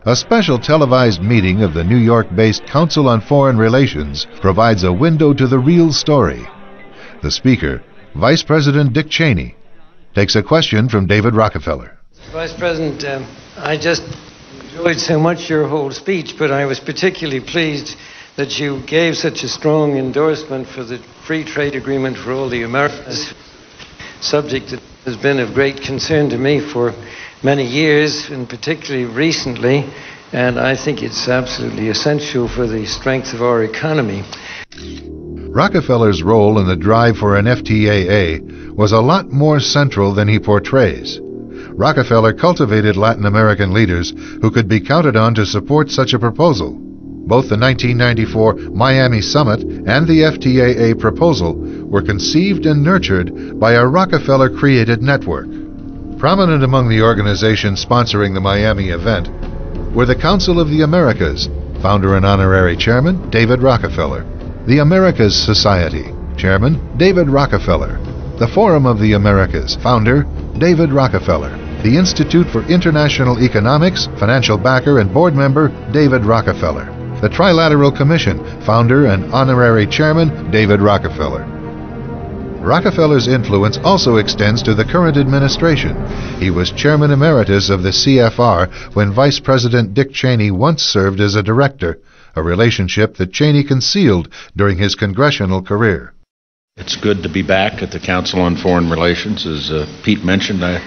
A special televised meeting of the New York-based Council on Foreign Relations provides a window to the real story. The speaker, Vice President Dick Cheney, takes a question from David Rockefeller. Vice President, I just enjoyed so much your whole speech, but I was particularly pleased that you gave such a strong endorsement for the free trade agreement for all the Americas, subject that has been of great concern to me for many years, and particularly recently, and I think it's absolutely essential for the strength of our economy. Rockefeller's role in the drive for an FTAA was a lot more central than he portrays. Rockefeller cultivated Latin American leaders who could be counted on to support such a proposal. Both the 1994 Miami Summit and the FTAA proposal were conceived and nurtured by a Rockefeller-created network. Prominent among the organizations sponsoring the Miami event were the Council of the Americas, founder and honorary chairman David Rockefeller, the Americas Society, chairman David Rockefeller, the Forum of the Americas, founder David Rockefeller, the Institute for International Economics, financial backer and board member David Rockefeller, the Trilateral Commission, founder and honorary chairman David Rockefeller. Rockefeller's influence also extends to the current administration. He was chairman emeritus of the CFR when Vice President Dick Cheney once served as a director, a relationship that Cheney concealed during his congressional career. It's good to be back at the Council on Foreign Relations. As Pete mentioned, I've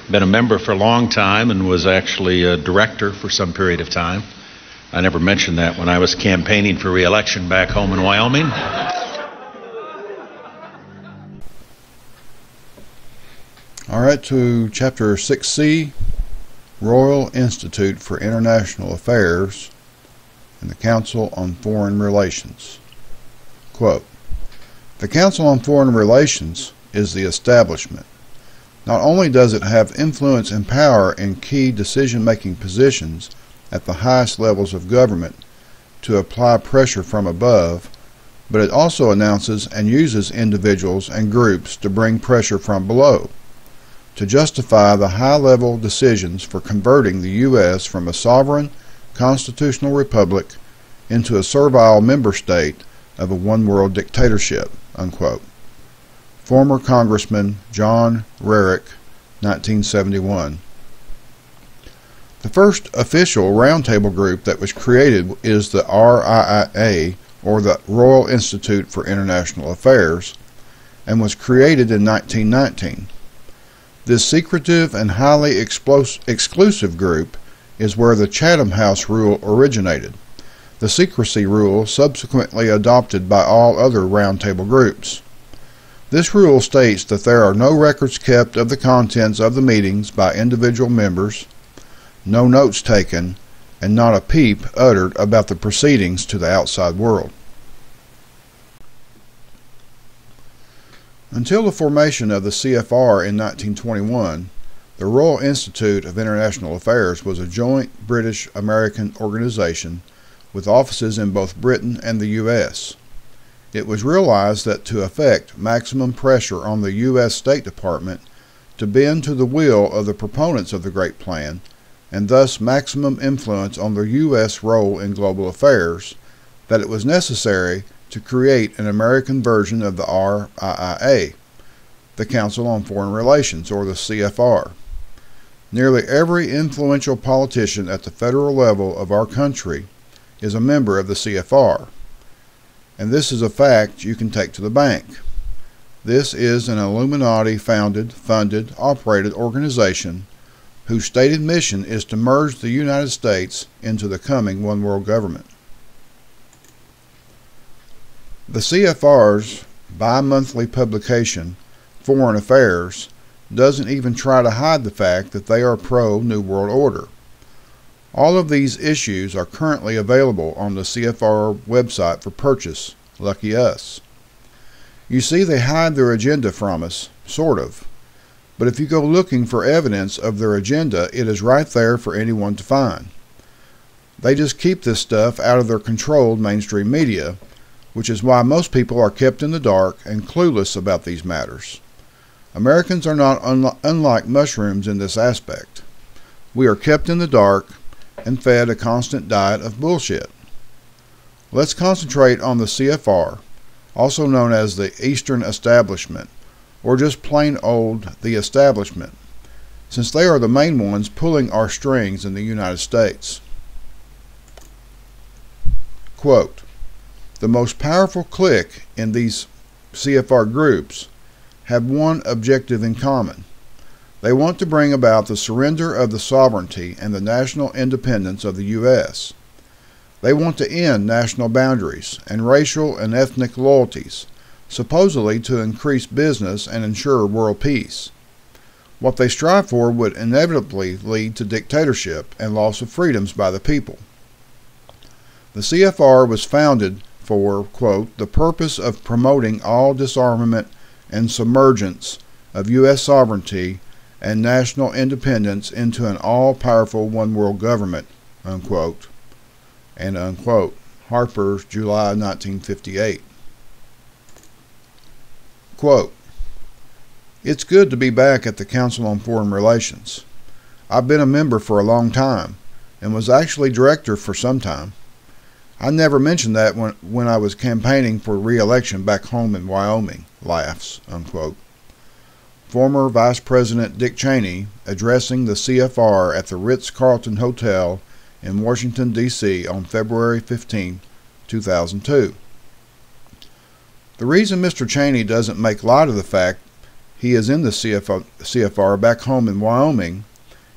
been a member for a long time and was actually a director for some period of time. I never mentioned that when I was campaigning for re-election back home in Wyoming. All right, to Chapter 6C, Royal Institute for International Affairs and the Council on Foreign Relations. Quote, "The Council on Foreign Relations is the establishment. Not only does it have influence and power in key decision-making positions at the highest levels of government to apply pressure from above, but it also announces and uses individuals and groups to bring pressure from below, to justify the high-level decisions for converting the U.S. from a sovereign constitutional republic into a servile member state of a one-world dictatorship," unquote. Former Congressman John RIIA, 1971. The first official roundtable group that was created is the RIIA, or the Royal Institute for International Affairs, and was created in 1919. This secretive and highly exclusive group is where the Chatham House rule originated, the secrecy rule subsequently adopted by all other roundtable groups. This rule states that there are no records kept of the contents of the meetings by individual members, no notes taken, and not a peep uttered about the proceedings to the outside world. Until the formation of the CFR in 1921, the Royal Institute of International Affairs was a joint British-American organization with offices in both Britain and the U.S. It was realized that to effect maximum pressure on the U.S. State Department to bend to the will of the proponents of the Great Plan, and thus maximum influence on the U.S. role in global affairs, that it was necessary to create an American version of the RIIA, the Council on Foreign Relations, or the CFR. Nearly every influential politician at the federal level of our country is a member of the CFR, and this is a fact you can take to the bank. This is an Illuminati founded, funded, operated organization whose stated mission is to merge the United States into the coming one-world government. The CFR's bi-monthly publication, Foreign Affairs, doesn't even try to hide the fact that they are pro-New World Order. All of these issues are currently available on the CFR website for purchase. Lucky us. You see, they hide their agenda from us, sort of. But if you go looking for evidence of their agenda, it is right there for anyone to find. They just keep this stuff out of their controlled mainstream media, which is why most people are kept in the dark and clueless about these matters. Americans are not unlike mushrooms in this aspect. We are kept in the dark, and fed a constant diet of bullshit. Let's concentrate on the CFR, also known as the Eastern Establishment, or just plain old the Establishment, since they are the main ones pulling our strings in the United States. Quote, "The most powerful clique in these CFR groups have one objective in common. They want to bring about the surrender of the sovereignty and the national independence of the U.S. They want to end national boundaries and racial and ethnic loyalties, supposedly to increase business and ensure world peace. What they strive for would inevitably lead to dictatorship and loss of freedoms by the people. The CFR was founded for, quote, the purpose of promoting all disarmament and submergence of U.S. sovereignty and national independence into an all-powerful one-world government, unquote, and unquote. Harper's, July 1958. Quote, "It's good to be back at the Council on Foreign Relations. I've been a member for a long time and was actually director for some time. I never mentioned that when I was campaigning for re-election back home in Wyoming," laughs, unquote. Former Vice President Dick Cheney addressing the CFR at the Ritz-Carlton Hotel in Washington, D.C. on February 15, 2002. The reason Mr. Cheney doesn't make light of the fact he is in the CFR back home in Wyoming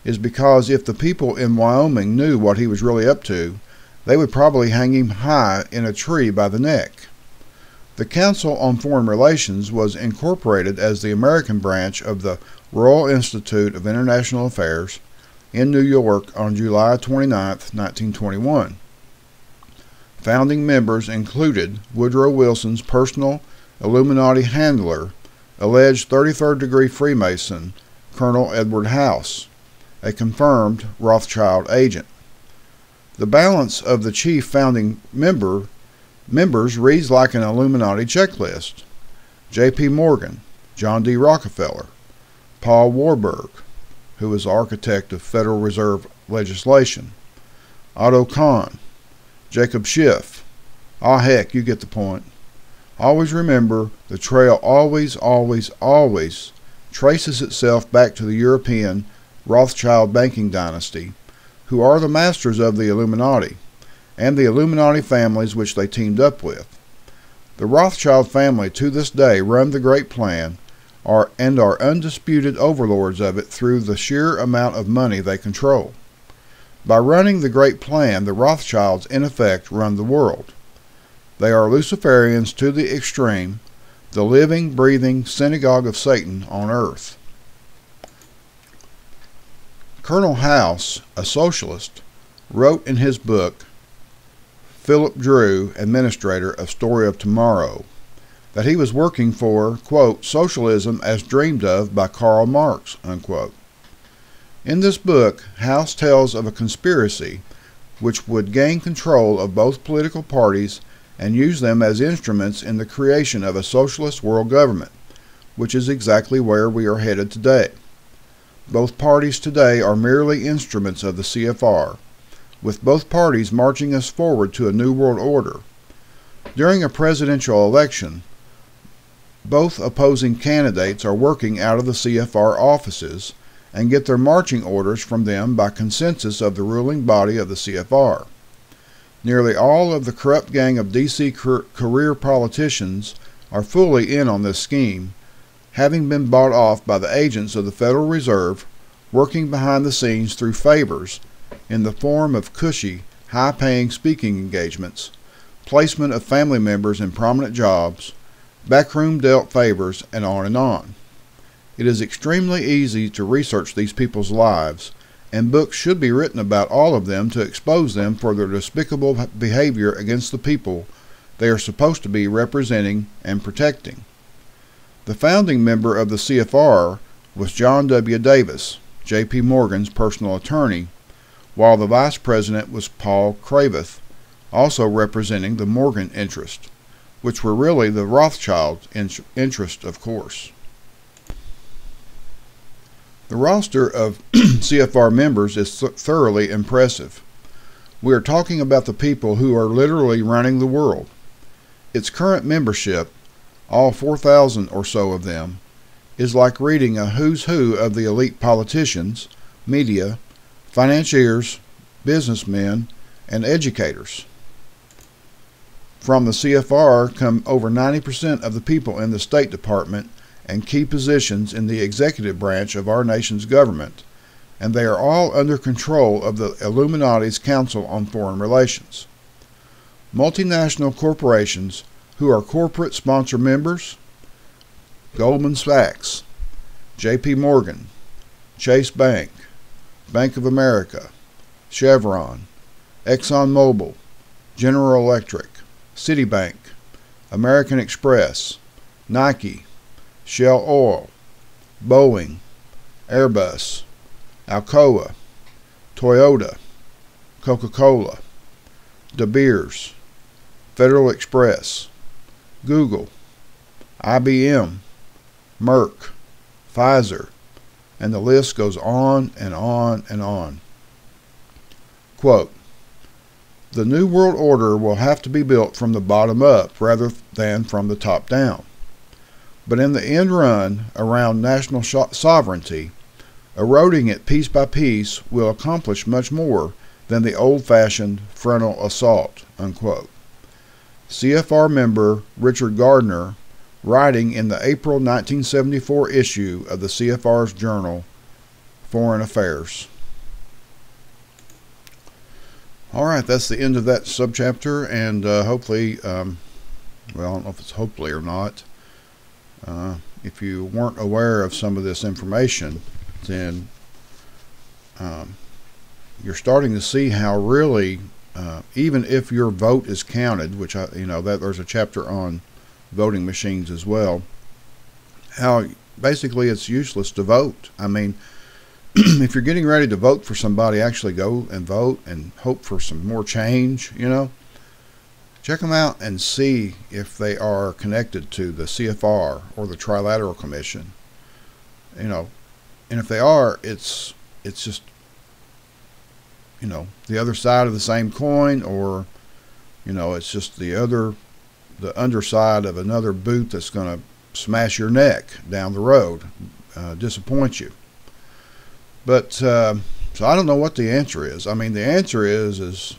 is because if the people in Wyoming knew what he was really up to, they would probably hang him high in a tree by the neck. The Council on Foreign Relations was incorporated as the American branch of the Royal Institute of International Affairs in New York on July 29, 1921. Founding members included Woodrow Wilson's personal Illuminati handler, alleged 33rd degree Freemason, Colonel Edward House, a confirmed Rothschild agent. The balance of the chief founding members reads like an Illuminati checklist: J.P. Morgan, John D. Rockefeller, Paul Warburg, who was the architect of Federal Reserve legislation, Otto Kahn, Jacob Schiff. Ah, heck, you get the point. Always remember, the trail always traces itself back to the European Rothschild banking dynasty, who are the masters of the Illuminati, and the Illuminati families which they teamed up with. The Rothschild family to this day run the Great Plan and are undisputed overlords of it through the sheer amount of money they control. By running the Great Plan, the Rothschilds in effect run the world. They are Luciferians to the extreme, the living, breathing synagogue of Satan on earth. Colonel House, a socialist, wrote in his book, Philip Drew, administrator of Story of Tomorrow, that he was working for, quote, socialism as dreamed of by Karl Marx, unquote. In this book, House tells of a conspiracy which would gain control of both political parties and use them as instruments in the creation of a socialist world government, which is exactly where we are headed today. Both parties today are merely instruments of the CFR, with both parties marching us forward to a new world order. During a presidential election, both opposing candidates are working out of the CFR offices and get their marching orders from them by consensus of the ruling body of the CFR. Nearly all of the corrupt gang of DC career politicians are fully in on this scheme, having been bought off by the agents of the Federal Reserve, working behind the scenes through favors in the form of cushy, high-paying speaking engagements, placement of family members in prominent jobs, backroom dealt favors, and on and on. It is extremely easy to research these people's lives, and books should be written about all of them to expose them for their despicable behavior against the people they are supposed to be representing and protecting. The founding member of the CFR was John W. Davis, J.P. Morgan's personal attorney, while the vice president was Paul Cravath, also representing the Morgan interest, which were really the Rothschild interest, of course. The roster of CFR members is thoroughly impressive. We are talking about the people who are literally running the world. Its current membership, all 4,000 or so of them, is like reading a who's who of the elite politicians, media, financiers, businessmen, and educators. From the CFR come over 90% of the people in the State Department and key positions in the executive branch of our nation's government, and they are all under control of the Illuminati's Council on Foreign Relations. Multinational corporations who are corporate sponsor members: Goldman Sachs, J.P. Morgan, Chase Bank, Bank of America, Chevron, ExxonMobil, General Electric, Citibank, American Express, Nike, Shell Oil, Boeing, Airbus, Alcoa, Toyota, Coca-Cola, De Beers, Federal Express, Google, IBM, Merck, Pfizer, and the list goes on and on and on. Quote, "The New World Order will have to be built from the bottom up rather than from the top down. But in the end run around national sovereignty, eroding it piece by piece will accomplish much more than the old-fashioned frontal assault." Unquote. CFR member Richard Gardner, writing in the April 1974 issue of the CFR's journal, Foreign Affairs. All right, that's the end of that subchapter, and hopefully, well, I don't know if it's hopefully or not, if you weren't aware of some of this information, then you're starting to see how really, even if your vote is counted, which that there's a chapter on voting machines as well, how basically it's useless to vote. I mean, if you're getting ready to vote for somebody, actually go and vote and hope for some more change, check them out and see if they are connected to the CFR or the Trilateral Commission, and if they are, it's just, the other side of the same coin, or, it's just the underside of another boot that's going to smash your neck down the road, disappoint you. But so I don't know what the answer is. I mean, the answer is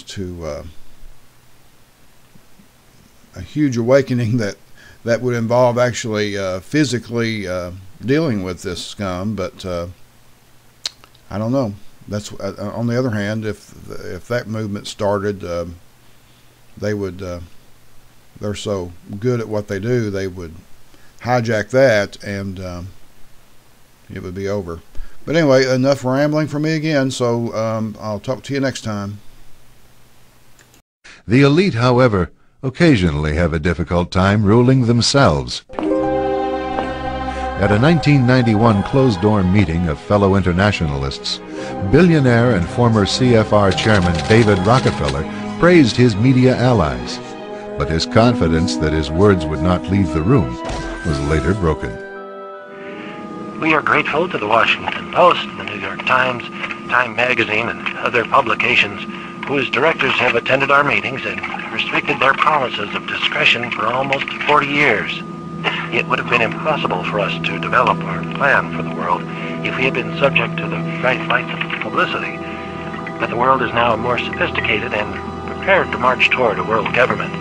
to a huge awakening that would involve actually physically dealing with this scum. But I don't know. That's on the other hand, if that movement started, they would. They're so good at what they do, they would hijack that, and it would be over. But anyway, enough rambling from me again, so I'll talk to you next time. The elite, however, occasionally have a difficult time ruling themselves. At a 1991 closed-door meeting of fellow internationalists, billionaire and former CFR chairman David Rockefeller praised his media allies, but his confidence that his words would not leave the room was later broken. We are grateful to the Washington Post, the New York Times, Time Magazine, and other publications whose directors have attended our meetings and restricted their promises of discretion for almost 40 years. It would have been impossible for us to develop our plan for the world if we had been subject to the bright lights of publicity. But the world is now more sophisticated and prepared to march toward a world government.